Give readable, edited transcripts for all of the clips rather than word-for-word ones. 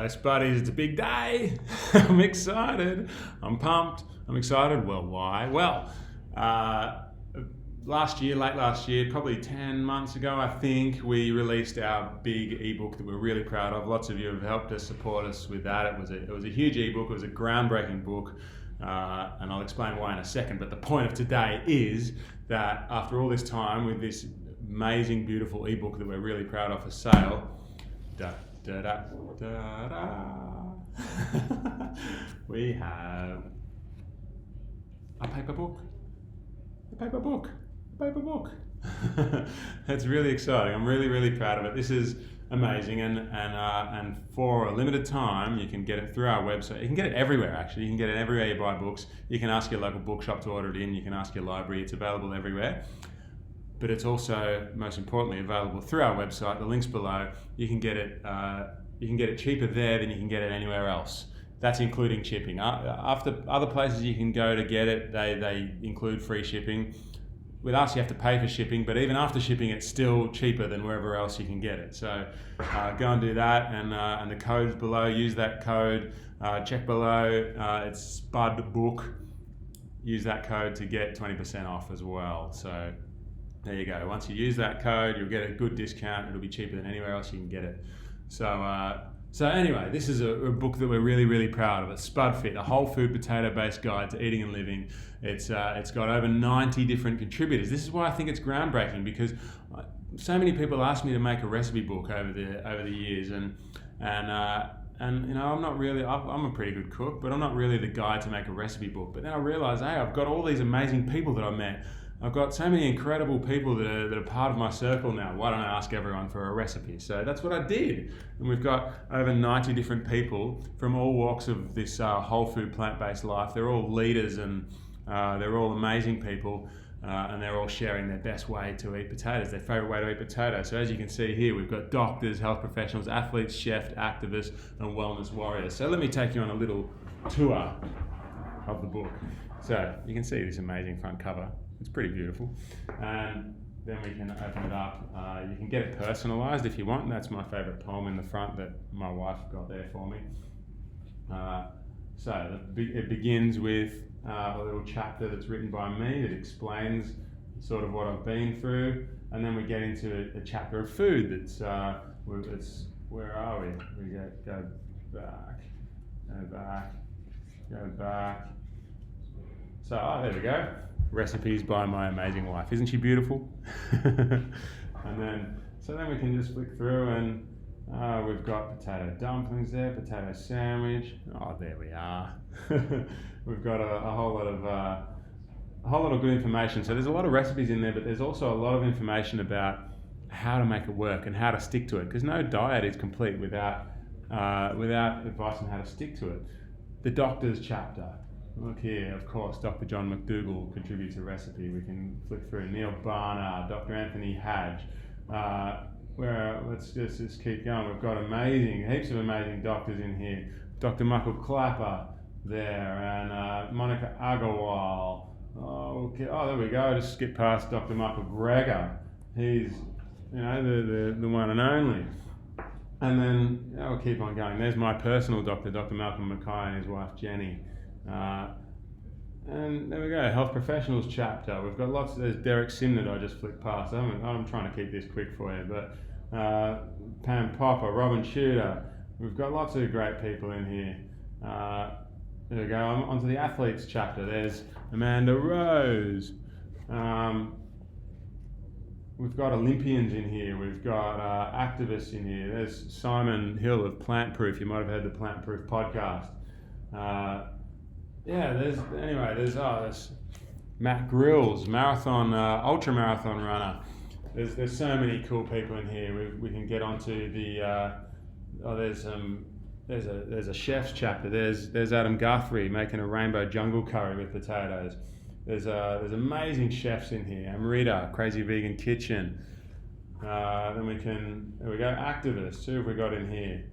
Hello, Spuddies. It's a big day. I'm excited. I'm pumped. I'm excited. Well, why? Well, late last year, probably 10 months ago, I think, we released our big ebook that we're really proud of. Lots of you have helped us, support us with that. It was a huge ebook. It was a groundbreaking book. And I'll explain why in a second. But the point of today is that after all this time with this amazing, beautiful ebook that we're really proud of for sale, we have a paper book. It's really exciting. I'm really, really proud of it. This is amazing, and for a limited time, you can get it through our website. You can get it everywhere, actually. You can get it everywhere you buy books. You can ask your local bookshop to order it in. You can ask your library. It's available everywhere. But it's also, most importantly, available through our website. The link's below. You can get it. You can get it cheaper there than you can get it anywhere else. That's including shipping. After other places you can go to get it, they include free shipping. With us, you have to pay for shipping, but even after shipping, it's still cheaper than wherever else you can get it. So go and do that, and the code's below. Use that code. Check below. It's SPUDBOOK. Use that code to get 20% off as well. So there you go. Once you use that code, you'll get a good discount. It'll be cheaper than anywhere else you can get it. So anyway, this is a book that we're really, really proud of. It's SPUDFIT, a whole food potato-based guide to eating and living. It's got over 90 different contributors. This is why I think it's groundbreaking, because so many people ask me to make a recipe book over the years, and you know, I'm a pretty good cook, but I'm not really the guy to make a recipe book. But then I realized, hey, I've got all these amazing people that I've met. I've got so many incredible people that are part of my circle now. Why don't I ask everyone for a recipe? So that's what I did. And we've got over 90 different people from all walks of this whole food plant-based life. They're all leaders, and they're all amazing people, and they're all sharing their best way to eat potatoes, their favorite way to eat potatoes. So as you can see here, we've got doctors, health professionals, athletes, chefs, activists, and wellness warriors. So let me take you on a little tour of the book. So you can see this amazing front cover. It's pretty beautiful. And then we can open it up. You can get it personalised if you want. That's my favourite poem in the front that my wife got there for me. So it begins with a little chapter that's written by me that explains sort of what I've been through. And then we get into a chapter of food that's, where are we? We go back. So, there we go. Recipes by my amazing wife. Isn't she beautiful? And then we can just flick through, and we've got potato dumplings there, potato sandwich. Oh, there we are. We've got a whole lot of good information. So there's a lot of recipes in there, but there's also a lot of information about how to make it work and how to stick to it. Because no diet is complete without advice on how to stick to it. The doctor's chapter. Look here, of course, Dr. John McDougall contributes a recipe. We can flick through Neil Barnard, Dr. Anthony Hadge. Let's just keep going. We've got heaps of amazing doctors in here. Dr. Michael Clapper there, and Monica Agarwal. Oh, there we go. Just skip past Dr. Michael Greger. He's, the one and only. And then we'll keep on going. There's my personal doctor, Dr. Malcolm Mackay, and his wife Jenny. And there we go, health professionals chapter. We've got lots. There's Derek Simnett I just flicked past. I'm trying to keep this quick for you, but Pam Popper, Robin Shooter. We've got lots of great people in here. There we go. Onto the athletes chapter. There's Amanda Rose. We've got Olympians in here. We've got activists in here. There's Simon Hill of Plant Proof. You might have heard the Plant Proof podcast. There's Matt Grills, ultra marathon runner. There's so many cool people in here. We can get onto the there's a chef's chapter. There's Adam Guthrie making a rainbow jungle curry with potatoes. There's amazing chefs in here. Amrita, Crazy Vegan Kitchen. There we go, activists. Who have we got in here?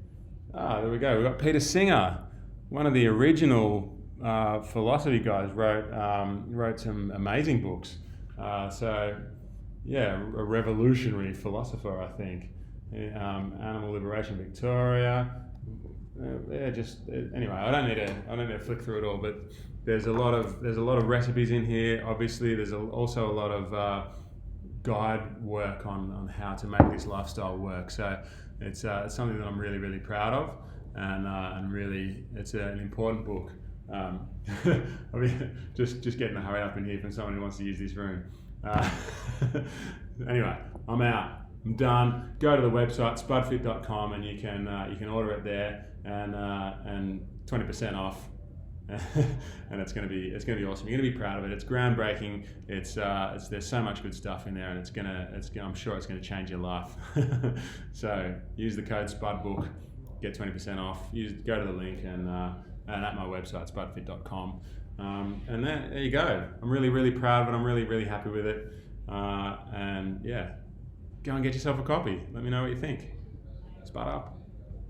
There we go. We've got Peter Singer. One of the original philosophy guys wrote some amazing books. A revolutionary philosopher, I think. Animal Liberation Victoria. anyway. I don't need to flick through it all, but there's a lot of recipes in here. Obviously, there's also a lot of guide work on how to make this lifestyle work. So it's something that I'm really, really proud of, and really it's an important book. I mean, just getting a hurry up in here from someone who wants to use this room. Anyway, I'm out. I'm done. Go to the website spudfit.com and you can order it there, and 20% off. And it's gonna be awesome. You're gonna be proud of it. It's groundbreaking. There's so much good stuff in there, and I'm sure it's gonna change your life. So use the code SPUDBOOK, get 20% off. Go to the link and at my website spudfit.com, and there you go. I'm really, really proud of it. I'm really, really happy with it, and yeah, go and get yourself a copy. Let me know what you think. Spud up.